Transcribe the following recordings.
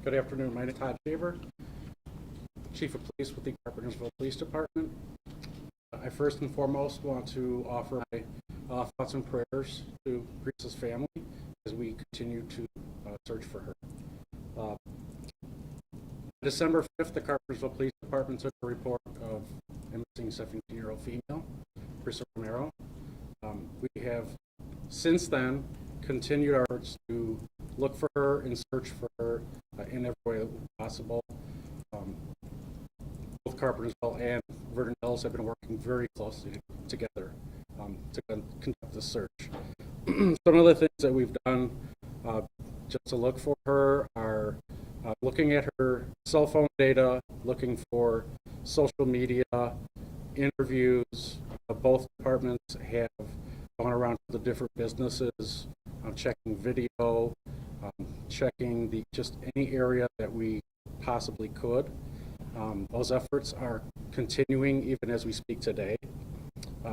Good afternoon. My name is Todd Shaver, Chief of Police with the Carpentersville Police Department. I first and foremost want to offer my thoughts and prayers to Brisa's family as we continue to search for her. December 5th, the Carpentersville Police Department took a report of a missing 17-year-old female, Brisa Romero. We have since then continued our efforts to look for her and search for her in every way possible. Both Carpentersville and Vernon Hills have been working very closely together to conduct the search. Some of the things that we've done just to look for her are looking at her cell phone data, looking for social media, interviews. Both departments have gone around to the different businesses, checking video, checking just any area that we possibly could. Those efforts are continuing even as we speak today.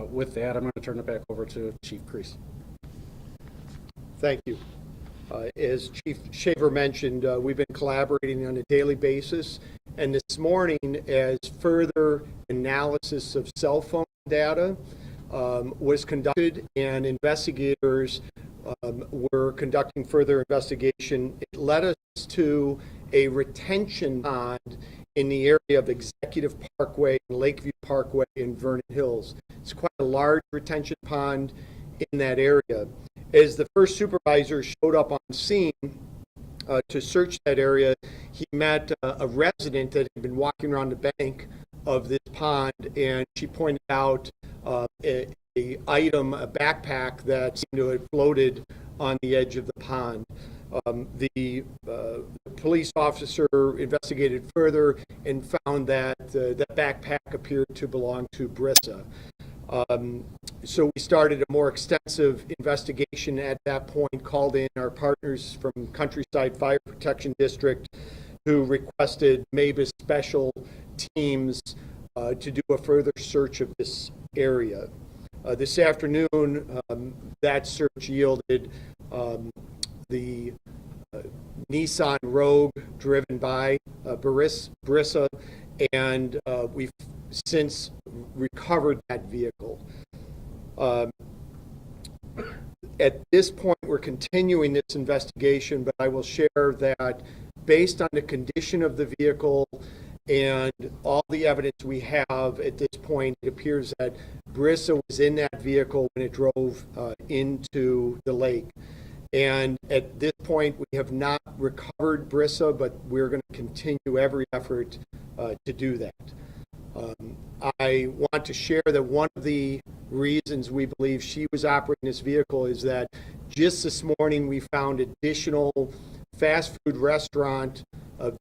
With that, I'm going to turn it back over to Chief Crease. Thank you. As Chief Shaver mentioned, we've been collaborating on a daily basis, and this morning, as further analysis of cell phone data was conducted and investigators were conducting further investigation, it led us to a retention pond in the area of Executive Parkway and Lakeview Parkway in Vernon Hills. It's quite a large retention pond in that area. As the first supervisor showed up on scene to search that area, he met a resident that had been walking around the bank of this pond, and she pointed out a backpack that seemed to have floated on the edge of the pond. The police officer investigated further and found that that backpack appeared to belong to Brisa. So we started a more extensive investigation at that point, called in our partners from Countryside Fire Protection District, who requested MABUS special teams to do a further search of this area. This afternoon, that search yielded the Nissan Rogue driven by Brisa, and we've since recovered that vehicle. At this point, we're continuing this investigation, but I will share that based on the condition of the vehicle and all the evidence we have at this point, it appears that Brisa was in that vehicle when it drove into the lake. And at this point, we have not recovered Brisa, but we're going to continue every effort to do that. I want to share that one of the reasons we believe she was operating this vehicle is that just this morning we found additional fast food restaurant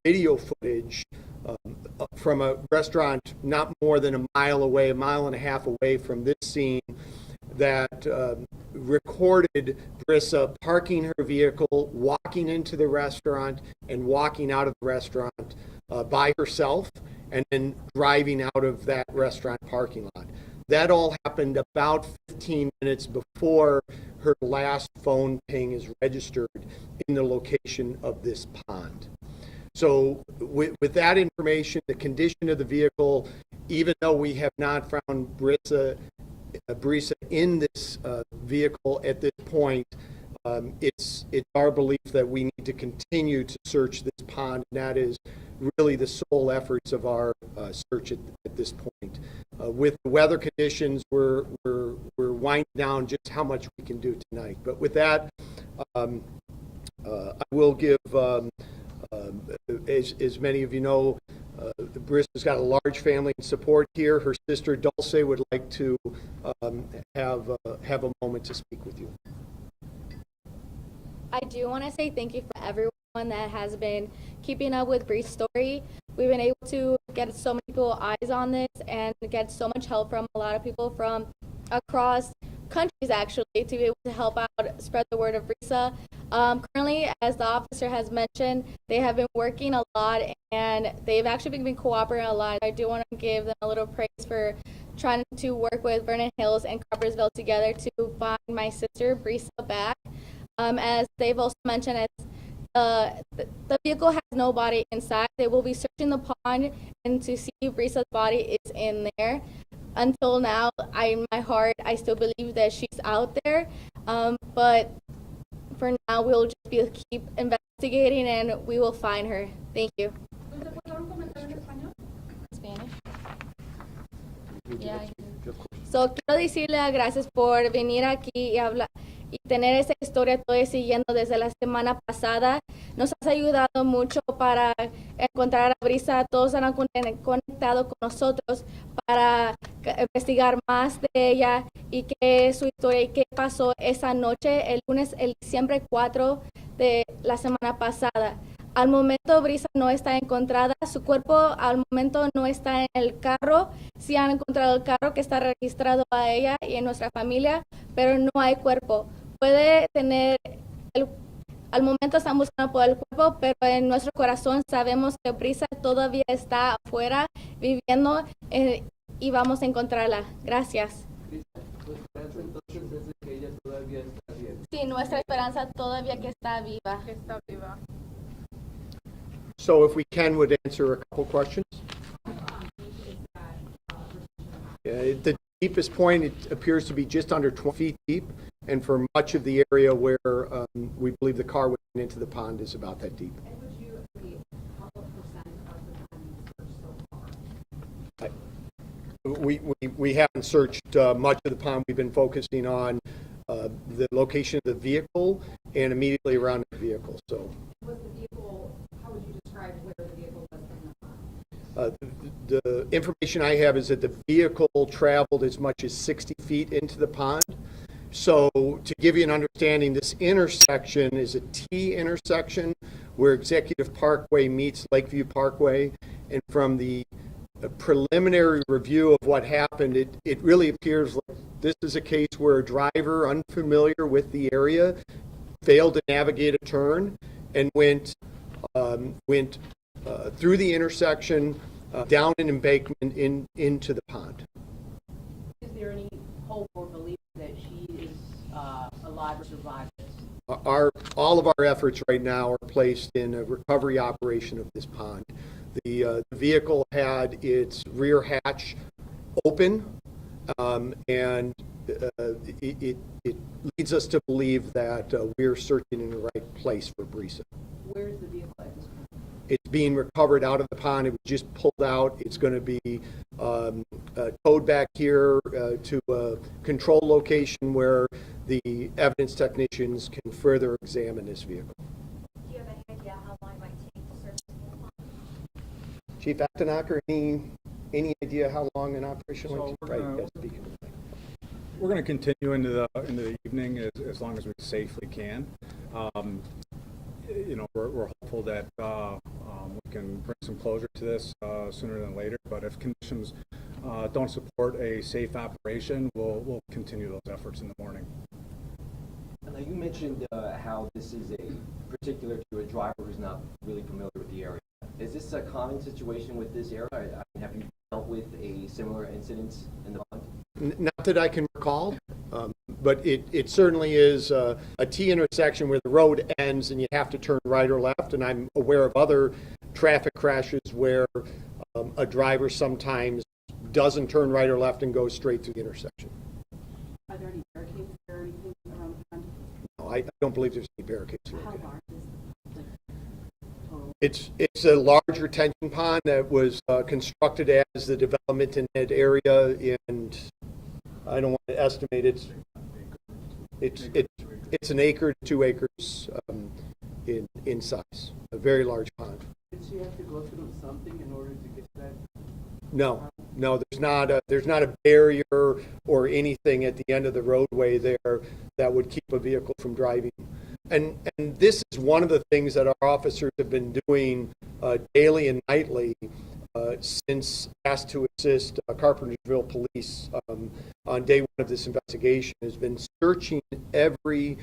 video footage from a restaurant not more than a mile and a half away from this scene that recorded Brisa parking her vehicle, walking into the restaurant, and walking out of the restaurant by herself, and then driving out of that restaurant parking lot. That all happened about 15 minutes before her last phone ping is registered in the location of this pond. So with that information, the condition of the vehicle, even though we have not found Brisa in this vehicle at this point, it's our belief that we need to continue to search this pond, and that is really the sole efforts of our search at this point. With the weather conditions, we're winding down just how much we can do tonight. But with that, I will give, as many of you know, Brisa's got a large family support here. Her sister Dulce would like to have a moment to speak with you. I do want to say thank you for everyone that has been keeping up with Brisa's story. We've been able to get so many people eyes on this and get so much help from a lot of people from across countries, actually, to be able to help out spread the word of Brisa. Currently, as the officer has mentioned, they have been working a lot and they've actually been cooperating a lot. I do want to give them a little praise for trying to work with Vernon Hills and Carpentersville together to find my sister Brisa back. As they've also mentioned, the vehicle has no body inside. They will be searching the pond and to see if Brisa's body is in there. Until now, in my heart, I still believe that she's out there. But for now, we'll just keep investigating and we will find her. Thank you. Spanish. Yeah. So, quiero decirle gracias por venir aquí y hablar y tener esa historia todavía siguiendo desde la semana pasada. Nos has ayudado mucho para encontrar a Brisa. Todos han conectado con nosotros para investigar más de ella y qué es su historia y qué pasó esa noche, el lunes, el diciembre 4 de la semana pasada. Al momento Brisa no está encontrada, su cuerpo al momento no está en el carro. Sí han encontrado el carro que está registrado a ella y en nuestra familia, pero no hay cuerpo. Puede tener, al momento están buscando por el cuerpo, pero en nuestro corazón sabemos que Brisa todavía está afuera viviendo y vamos a encontrarla. Gracias. Entonces es que ella todavía está bien. Sí, nuestra esperanza todavía que está viva. So if we would answer a couple questions. The deepest point, it appears to be just under 20 feet deep, and for much of the area where we believe the car went into the pond is about that deep. And would you agree, what percent of the pond is searched so far? We haven't searched much of the pond. We've been focusing on the location of the vehicle and immediately around the vehicle. So, Was the vehicle, how would you describe where the vehicle was in the pond? the information I have is that the vehicle traveled as much as 60 feet into the pond. So to give you an understanding, this intersection is a T intersection where Executive Parkway meets Lakeview Parkway. And from the preliminary review of what happened, it really appears like this is a case where a driver unfamiliar with the area failed to navigate a turn and went through the intersection, down an embankment into the pond. Is there any hope or belief that she is alive or survived this? All of our efforts right now are placed in a recovery operation of this pond. The vehicle had its rear hatch open, and it leads us to believe that we're searching in the right place for Brisa. Where is the vehicle at this point? It's being recovered out of the pond. It was just pulled out. It's going to be towed back here to a control location where the evidence technicians can further examine this vehicle. Do you have any idea how long it might take to search the whole pond? Chief Achtenacker, any idea how long an operation So might we're take? gonna- Yes, speaking. We're going to continue into the evening as long as we safely can. We're hopeful that we can bring some closure to this sooner than later. But if conditions don't support a safe operation, we'll continue those efforts in the morning. Now, you mentioned how this is particular to a driver who's not really familiar with the area. Is this a common situation with this area? Have you dealt with a similar incident in the pond? Not that I can recall, but it certainly is a T intersection where the road ends and you have to turn right or left. And I'm aware of other traffic crashes where a driver sometimes doesn't turn right or left and goes straight through the intersection. Are there any barricades or anything around the pond? No, I don't believe there's any barricades How located. large is the total? It's a large retention pond that was constructed as the development in that area, and I don't want to estimate it's an acre to 2 acres in size, a very large pond. Did she have to go through something in order to get that? No, there's not a barrier or anything at the end of the roadway there that would keep a vehicle from driving. And this is one of the things that our officers have been doing daily and nightly since asked to assist Carpentersville police on day one of this investigation, has been searching every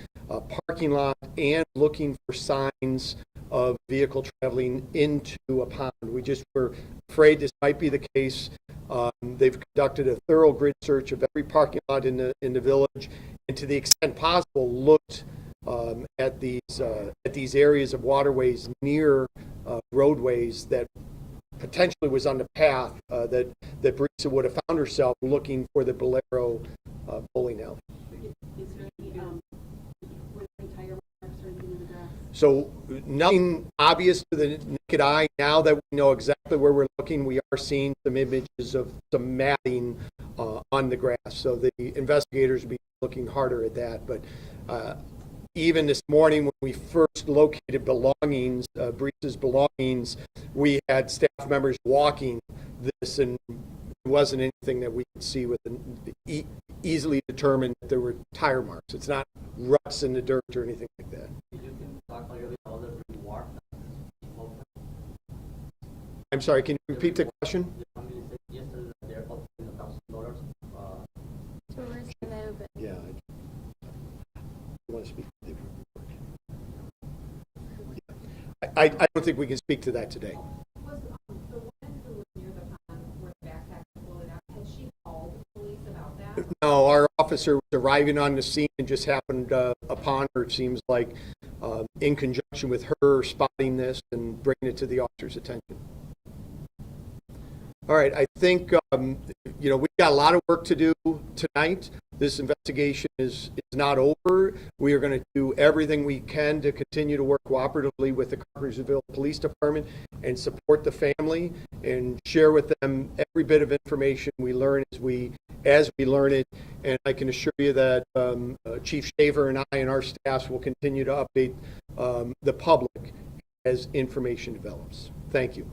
parking lot and looking for signs of vehicle traveling into a pond. We just were afraid this might be the case. They've conducted a thorough grid search of every parking lot in the village, and to the extent possible, looked at these areas of waterways near roadways that potentially was on the path that Brisa would have found herself looking for the Bolero bowling alley. Is there any, were there any tire marks or anything in the grass? So nothing obvious to the naked eye. Now that we know exactly where we're looking, we are seeing some images of some matting on the grass. So the investigators will be looking harder at that. But even this morning when we first located belongings, Brisa's belongings, we had staff members walking this, and it wasn't anything that we could see with easily determine that there were tire marks. It's not ruts in the dirt or anything like that. I'm sorry, can you repeat the question? Yeah. I want to speak to the report. I don't think we can speak to that today. Was the woman who was near the pond where the backpack was blown out, had she called the police about that? No, our officer was arriving on the scene and just happened upon her, it seems like, in conjunction with her spotting this and bringing it to the officer's attention. All right, I think, we've got a lot of work to do tonight. This investigation is not over. We are going to do everything we can to continue to work cooperatively with the Carpentersville Police Department and support the family and share with them every bit of information we learn as we learn it. And I can assure you that Chief Shaver and I and our staffs will continue to update the public as information develops. Thank you.